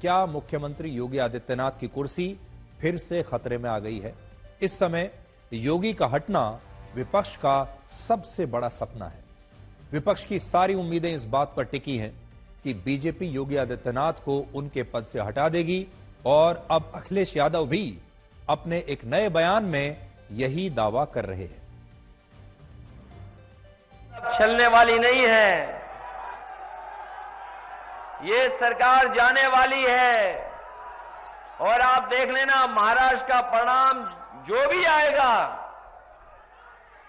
क्या मुख्यमंत्री योगी आदित्यनाथ की कुर्सी फिर से खतरे में आ गई है? इस समय योगी का हटना विपक्ष का सबसे बड़ा सपना है। विपक्ष की सारी उम्मीदें इस बात पर टिकी हैं कि बीजेपी योगी आदित्यनाथ को उनके पद से हटा देगी और अब अखिलेश यादव भी अपने एक नए बयान में यही दावा कर रहे हैं। चलने वाली नहीं है, ये सरकार जाने वाली है और आप देख लेना महाराष्ट्र का परिणाम जो भी आएगा,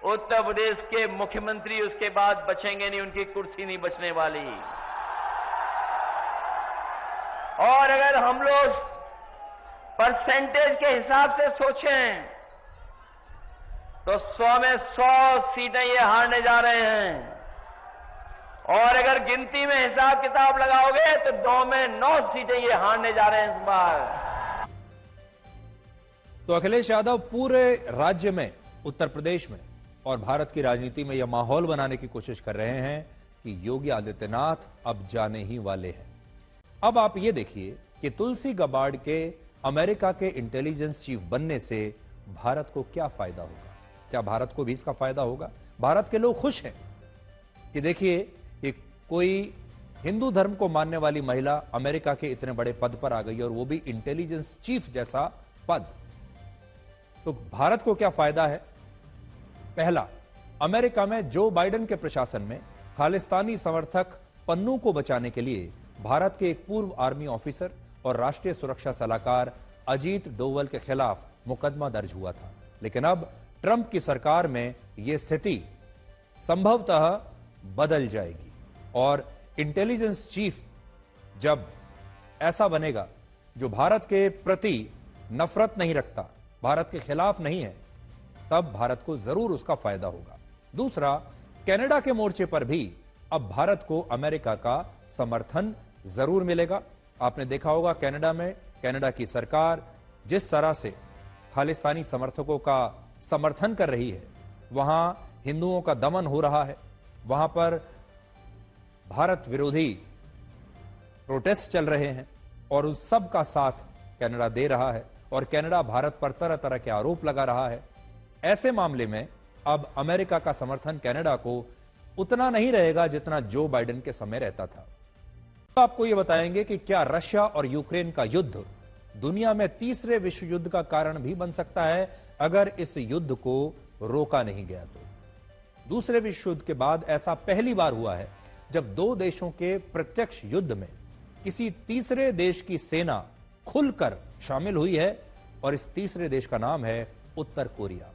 उत्तर प्रदेश के मुख्यमंत्री उसके बाद बचेंगे नहीं, उनकी कुर्सी नहीं बचने वाली। और अगर हम लोग परसेंटेज के हिसाब से सोचें तो 100 में 100 सीटें ये हारने जा रहे हैं और अगर गिनती में हिसाब किताब लगाओगे तो 9 में 9 सीटें ये हारने जा रहे हैं इस बार। तो अखिलेश यादव पूरे राज्य में, उत्तर प्रदेश में और भारत की राजनीति में यह माहौल बनाने की कोशिश कर रहे हैं कि योगी आदित्यनाथ अब जाने ही वाले हैं। अब आप ये देखिए कि तुलसी गबार्ड के अमेरिका के इंटेलिजेंस चीफ बनने से भारत को क्या फायदा होगा? क्या भारत को भी इसका फायदा होगा? भारत के लोग खुश हैं कि देखिए कि कोई हिंदू धर्म को मानने वाली महिला अमेरिका के इतने बड़े पद पर आ गई और वो भी इंटेलिजेंस चीफ जैसा पद। तो भारत को क्या फायदा है? पहला, अमेरिका में जो बाइडेन के प्रशासन में खालिस्तानी समर्थक पन्नू को बचाने के लिए भारत के एक पूर्व आर्मी ऑफिसर और राष्ट्रीय सुरक्षा सलाहकार अजीत डोवल के खिलाफ मुकदमा दर्ज हुआ था, लेकिन अब ट्रंप की सरकार में यह स्थिति संभवतः बदल जाएगी और इंटेलिजेंस चीफ जब ऐसा बनेगा जो भारत के प्रति नफरत नहीं रखता, भारत के खिलाफ नहीं है, तब भारत को जरूर उसका फायदा होगा। दूसरा, कनाडा के मोर्चे पर भी अब भारत को अमेरिका का समर्थन जरूर मिलेगा। आपने देखा होगा कनाडा में कनाडा की सरकार जिस तरह से खालिस्तानी समर्थकों का समर्थन कर रही है, वहां हिंदुओं का दमन हो रहा है, वहां पर भारत विरोधी प्रोटेस्ट चल रहे हैं और उस सब का साथ कनाडा दे रहा है और कनाडा भारत पर तरह तरह के आरोप लगा रहा है। ऐसे मामले में अब अमेरिका का समर्थन कनाडा को उतना नहीं रहेगा जितना जो बाइडेन के समय रहता था। तो आपको यह बताएंगे कि क्या रशिया और यूक्रेन का युद्ध दुनिया में तीसरे विश्व युद्ध का कारण भी बन सकता है अगर इस युद्ध को रोका नहीं गया तो। दूसरे विश्व युद्ध के बाद ऐसा पहली बार हुआ है जब दो देशों के प्रत्यक्ष युद्ध में किसी तीसरे देश की सेना खुलकर शामिल हुई है और इस तीसरे देश का नाम है उत्तर कोरिया।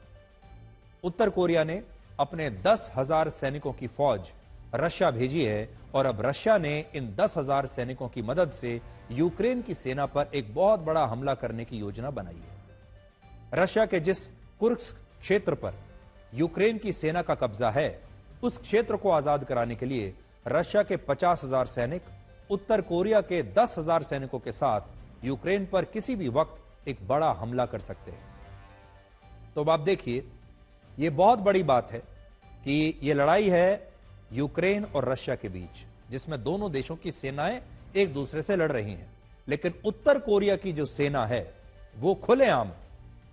उत्तर कोरिया ने अपने 10,000 सैनिकों की फौज रशिया भेजी है और अब रशिया ने इन 10,000 सैनिकों की मदद से यूक्रेन की सेना पर एक बहुत बड़ा हमला करने की योजना बनाई है। रशिया के जिस कुर्स्क क्षेत्र पर यूक्रेन की सेना का कब्जा है, उस क्षेत्र को आजाद कराने के लिए रशिया के 50,000 सैनिक उत्तर कोरिया के 10,000 सैनिकों के साथ यूक्रेन पर किसी भी वक्त एक बड़ा हमला कर सकते हैं। तो अब आप देखिए, यह बहुत बड़ी बात है कि यह लड़ाई है यूक्रेन और रशिया के बीच, जिसमें दोनों देशों की सेनाएं एक दूसरे से लड़ रही हैं, लेकिन उत्तर कोरिया की जो सेना है वो खुलेआम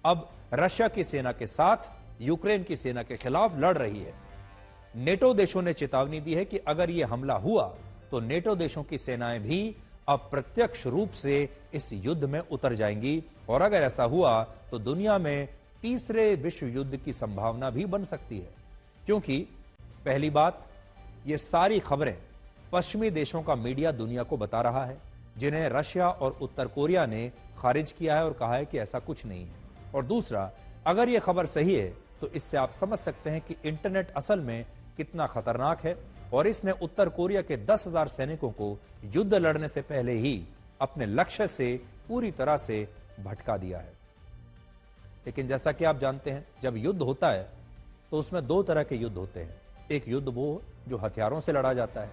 अब रशिया की सेना के साथ यूक्रेन की सेना के खिलाफ लड़ रही है। नेटो देशों ने चेतावनी दी है कि अगर यह हमला हुआ तो नेटो देशों की सेनाएं भी अप्रत्यक्ष रूप से इस युद्ध में उतर जाएंगी और अगर ऐसा हुआ तो दुनिया में तीसरे विश्व युद्ध की संभावना भी बन सकती है। क्योंकि पहली बात, ये सारी खबरें पश्चिमी देशों का मीडिया दुनिया को बता रहा है, जिन्हें रशिया और उत्तर कोरिया ने खारिज किया है और कहा है कि ऐसा कुछ नहीं है। और दूसरा, अगर यह खबर सही है तो इससे आप समझ सकते हैं कि इंटरनेट असल में कितना खतरनाक है और इसने उत्तर कोरिया के 10,000 सैनिकों को युद्ध लड़ने से पहले ही अपने लक्ष्य से पूरी तरह से भटका दिया है। लेकिन जैसा कि आप जानते हैं, जब युद्ध होता है तो उसमें दो तरह के युद्ध होते हैं। एक युद्ध वो जो हथियारों से लड़ा जाता है,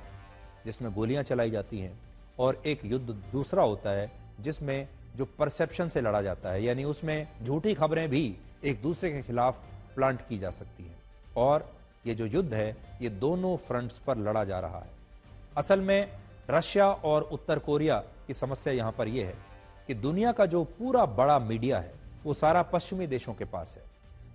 जिसमें गोलियां चलाई जाती हैं, और एक युद्ध दूसरा होता है जिसमें जो परसेप्शन से लड़ा जाता है, यानी उसमें झूठी खबरें भी एक दूसरे के खिलाफ प्लांट की जा सकती हैं। और ये जो युद्ध है ये दोनों फ्रंट्स पर लड़ा जा रहा है। असल में रशिया और उत्तर कोरिया कि समस्या यहां पर यह है कि दुनिया का जो पूरा बड़ा मीडिया है वो सारा पश्चिमी देशों के पास है।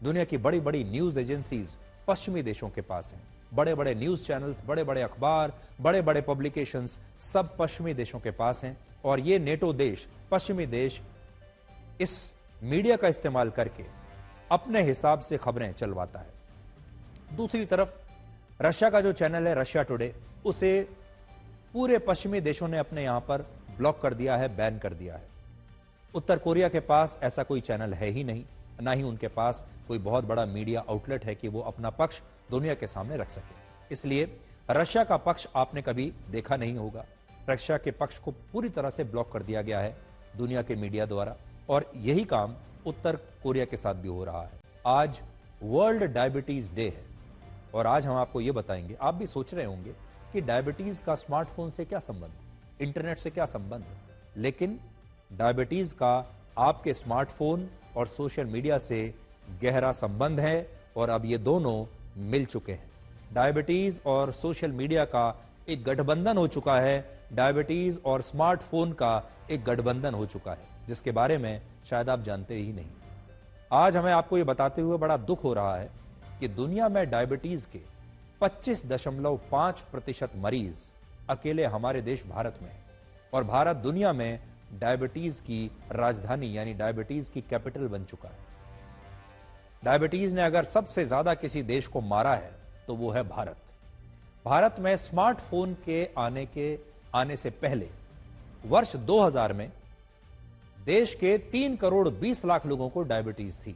दुनिया की बड़ी बड़ी न्यूज एजेंसीज पश्चिमी देशों के पास हैं। बड़े बड़े न्यूज चैनल्स, बड़े बड़े अखबार, बड़े बड़े पब्लिकेशंस सब पश्चिमी देशों के पास हैं। और ये नेटो देश, पश्चिमी देश, इस मीडिया का इस्तेमाल करके अपने हिसाब से खबरें चलवाता है। दूसरी तरफ रशिया का जो चैनल है रशिया टुडे, उसे पूरे पश्चिमी देशों ने अपने यहां पर ब्लॉक कर दिया है, बैन कर दिया है। उत्तर कोरिया के पास ऐसा कोई चैनल है ही नहीं, ना ही उनके पास कोई बहुत बड़ा मीडिया आउटलेट है कि वो अपना पक्ष दुनिया के सामने रख सके। इसलिए रशिया का पक्ष आपने कभी देखा नहीं होगा। रशिया के पक्ष को पूरी तरह से ब्लॉक कर दिया गया है दुनिया के मीडिया द्वारा, और यही काम उत्तर कोरिया के साथ भी हो रहा है। आज वर्ल्ड डायबिटीज डे है और आज हम आपको यह बताएंगे, आप भी सोच रहे होंगे कि डायबिटीज का स्मार्टफोन से क्या संबंध, इंटरनेट से क्या संबंध, लेकिन डायबिटीज का आपके स्मार्टफोन और सोशल मीडिया से गहरा संबंध है और अब ये दोनों मिल चुके हैं। डायबिटीज और सोशल मीडिया का एक गठबंधन हो चुका है, डायबिटीज और स्मार्टफोन का एक गठबंधन हो चुका है, जिसके बारे में शायद आप जानते ही नहीं। आज हमें आपको ये बताते हुए बड़ा दुख हो रहा है कि दुनिया में डायबिटीज के 25.5% मरीज अकेले हमारे देश भारत में है और भारत दुनिया में डायबिटीज की राजधानी यानी डायबिटीज की कैपिटल बन चुका है। डायबिटीज ने अगर सबसे ज्यादा किसी देश को मारा है तो वो है भारत। भारत में स्मार्टफोन के आने से पहले वर्ष 2000 में देश के 3 करोड़ 20 लाख लोगों को डायबिटीज थी,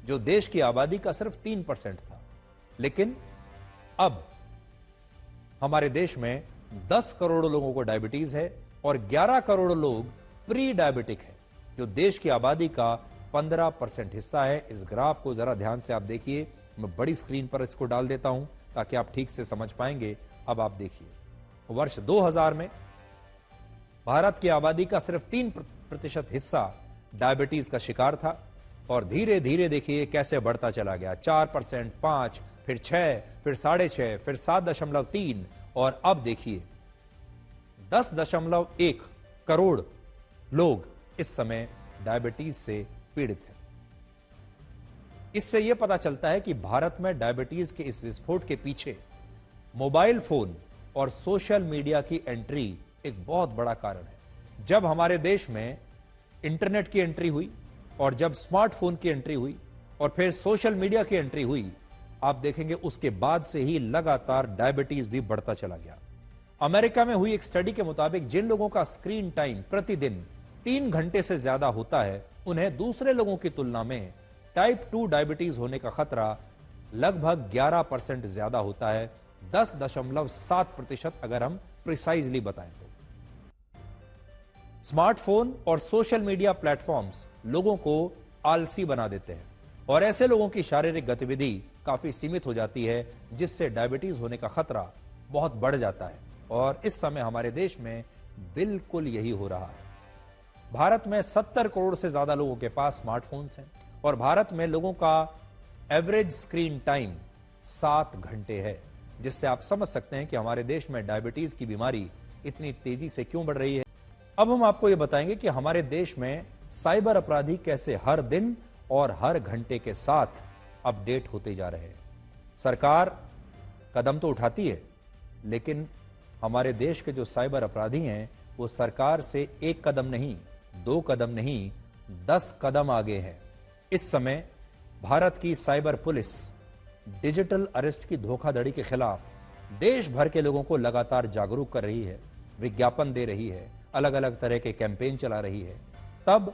जो देश की आबादी का सिर्फ 3% था। लेकिन अब हमारे देश में 10 करोड़ लोगों को डायबिटीज है और 11 करोड़ लोग प्री डायबिटिक है, जो देश की आबादी का 15% हिस्सा है। इस ग्राफ को जरा ध्यान से आप देखिए, मैं बड़ी स्क्रीन पर इसको डाल देता हूं ताकि आप ठीक से समझ पाएंगे। अब आप देखिए, वर्ष 2000 में भारत की आबादी का सिर्फ 3% हिस्सा डायबिटीज का शिकार था और धीरे धीरे देखिए कैसे बढ़ता चला गया। 4%, 5%, फिर 6%, फिर 6.5%, फिर 7.3% और अब देखिए 10.1 करोड़ लोग इस समय डायबिटीज से पीड़ित हैं। इससे यह पता चलता है कि भारत में डायबिटीज के इस विस्फोट के पीछे मोबाइल फोन और सोशल मीडिया की एंट्री एक बहुत बड़ा कारण है। जब हमारे देश में इंटरनेट की एंट्री हुई और जब स्मार्टफोन की एंट्री हुई और फिर सोशल मीडिया की एंट्री हुई, आप देखेंगे उसके बाद से ही लगातार डायबिटीज भी बढ़ता चला गया। अमेरिका में हुई एक स्टडी के मुताबिक जिन लोगों का स्क्रीन टाइम प्रतिदिन 3 घंटे से ज्यादा होता है, उन्हें दूसरे लोगों की तुलना में टाइप 2 डायबिटीज होने का खतरा लगभग 11% ज्यादा होता है, 10.7% अगर हम प्रिसाइजली बताएं तो। स्मार्टफोन और सोशल मीडिया प्लेटफॉर्म्स लोगों को आलसी बना देते हैं और ऐसे लोगों की शारीरिक गतिविधि काफी सीमित हो जाती है, जिससे डायबिटीज होने का खतरा बहुत बढ़ जाता है। और इस समय हमारे देश में बिल्कुल यही हो रहा है। भारत में 70 करोड़ से ज्यादा लोगों के पास स्मार्टफोन्स हैं और भारत में लोगों का एवरेज स्क्रीन टाइम 7 घंटे है, जिससे आप समझ सकते हैं कि हमारे देश में डायबिटीज की बीमारी इतनी तेजी से क्यों बढ़ रही है। अब हम आपको यह बताएंगे कि हमारे देश में साइबर अपराधी कैसे हर दिन और हर घंटे के साथ अपडेट होते जा रहे हैं। सरकार कदम तो उठाती है, लेकिन हमारे देश के जो साइबर अपराधी हैं वो सरकार से 1 कदम नहीं, 2 कदम नहीं, 10 कदम आगे हैं। इस समय भारत की साइबर पुलिस डिजिटल अरेस्ट की धोखाधड़ी के खिलाफ देश भर के लोगों को लगातार जागरूक कर रही है, विज्ञापन दे रही है, अलग अलग तरह के कैंपेन चला रही है। तब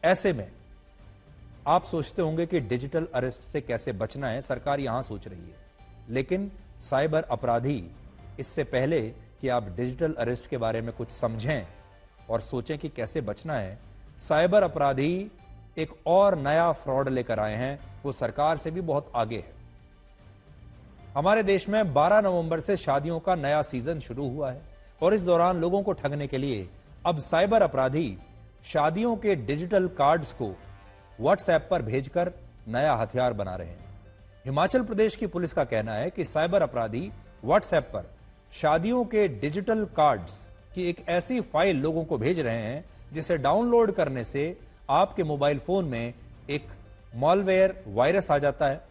ऐसे में आप सोचते होंगे कि डिजिटल अरेस्ट से कैसे बचना है, सरकार यहां सोच रही है। लेकिन साइबर अपराधी, इससे पहले कि आप डिजिटल अरेस्ट के बारे में कुछ समझें और सोचें कि कैसे बचना है, साइबर अपराधी एक और नया फ्रॉड लेकर आए हैं, वो सरकार से भी बहुत आगे है। हमारे देश में 12 नवंबर से शादियों का नया सीजन शुरू हुआ है और इस दौरान लोगों को ठगने के लिए अब साइबर अपराधी शादियों के डिजिटल कार्ड्स को व्हाट्सएप पर भेजकर नया हथियार बना रहे हैं। हिमाचल प्रदेश की पुलिस का कहना है कि साइबर अपराधी व्हाट्सएप पर शादियों के डिजिटल कार्ड्स कि एक ऐसी फाइल लोगों को भेज रहे हैं जिसे डाउनलोड करने से आपके मोबाइल फोन में एक मॉलवेयर वायरस आ जाता है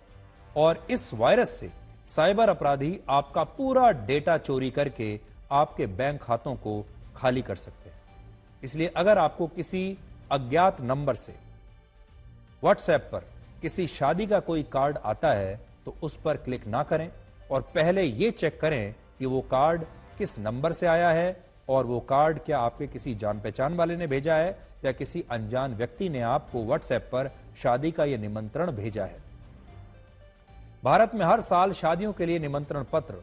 और इस वायरस से साइबर अपराधी आपका पूरा डेटा चोरी करके आपके बैंक खातों को खाली कर सकते हैं। इसलिए अगर आपको किसी अज्ञात नंबर से व्हाट्सएप पर किसी शादी का कोई कार्ड आता है तो उस पर क्लिक ना करें और पहले यह चेक करें कि वो कार्ड किस नंबर से आया है और वो कार्ड क्या आपके किसी जान पहचान वाले ने भेजा है या किसी अनजान व्यक्ति ने आपको व्हाट्सएप पर शादी का यह निमंत्रण भेजा है। भारत में हर साल शादियों के लिए निमंत्रण पत्र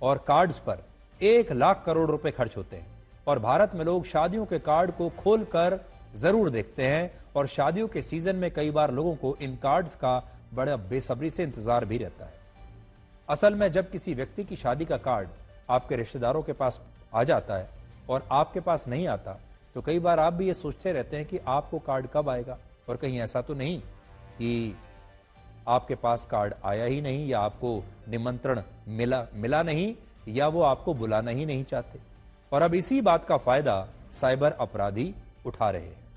और कार्ड्स पर 1 लाख करोड़ रुपए खर्च होते हैं और भारत में लोग शादियों के कार्ड को खोलकर जरूर देखते हैं और शादियों के सीजन में कई बार लोगों को इन कार्ड्स का बड़ा बेसब्री से इंतजार भी रहता है। असल में जब किसी व्यक्ति की शादी का कार्ड आपके रिश्तेदारों के पास आ जाता है और आपके पास नहीं आता तो कई बार आप भी ये सोचते रहते हैं कि आपको कार्ड कब आएगा और कहीं ऐसा तो नहीं कि आपके पास कार्ड आया ही नहीं या आपको निमंत्रण मिला नहीं या वो आपको बुलाना ही नहीं चाहते। और अब इसी बात का फायदा साइबर अपराधी उठा रहे हैं।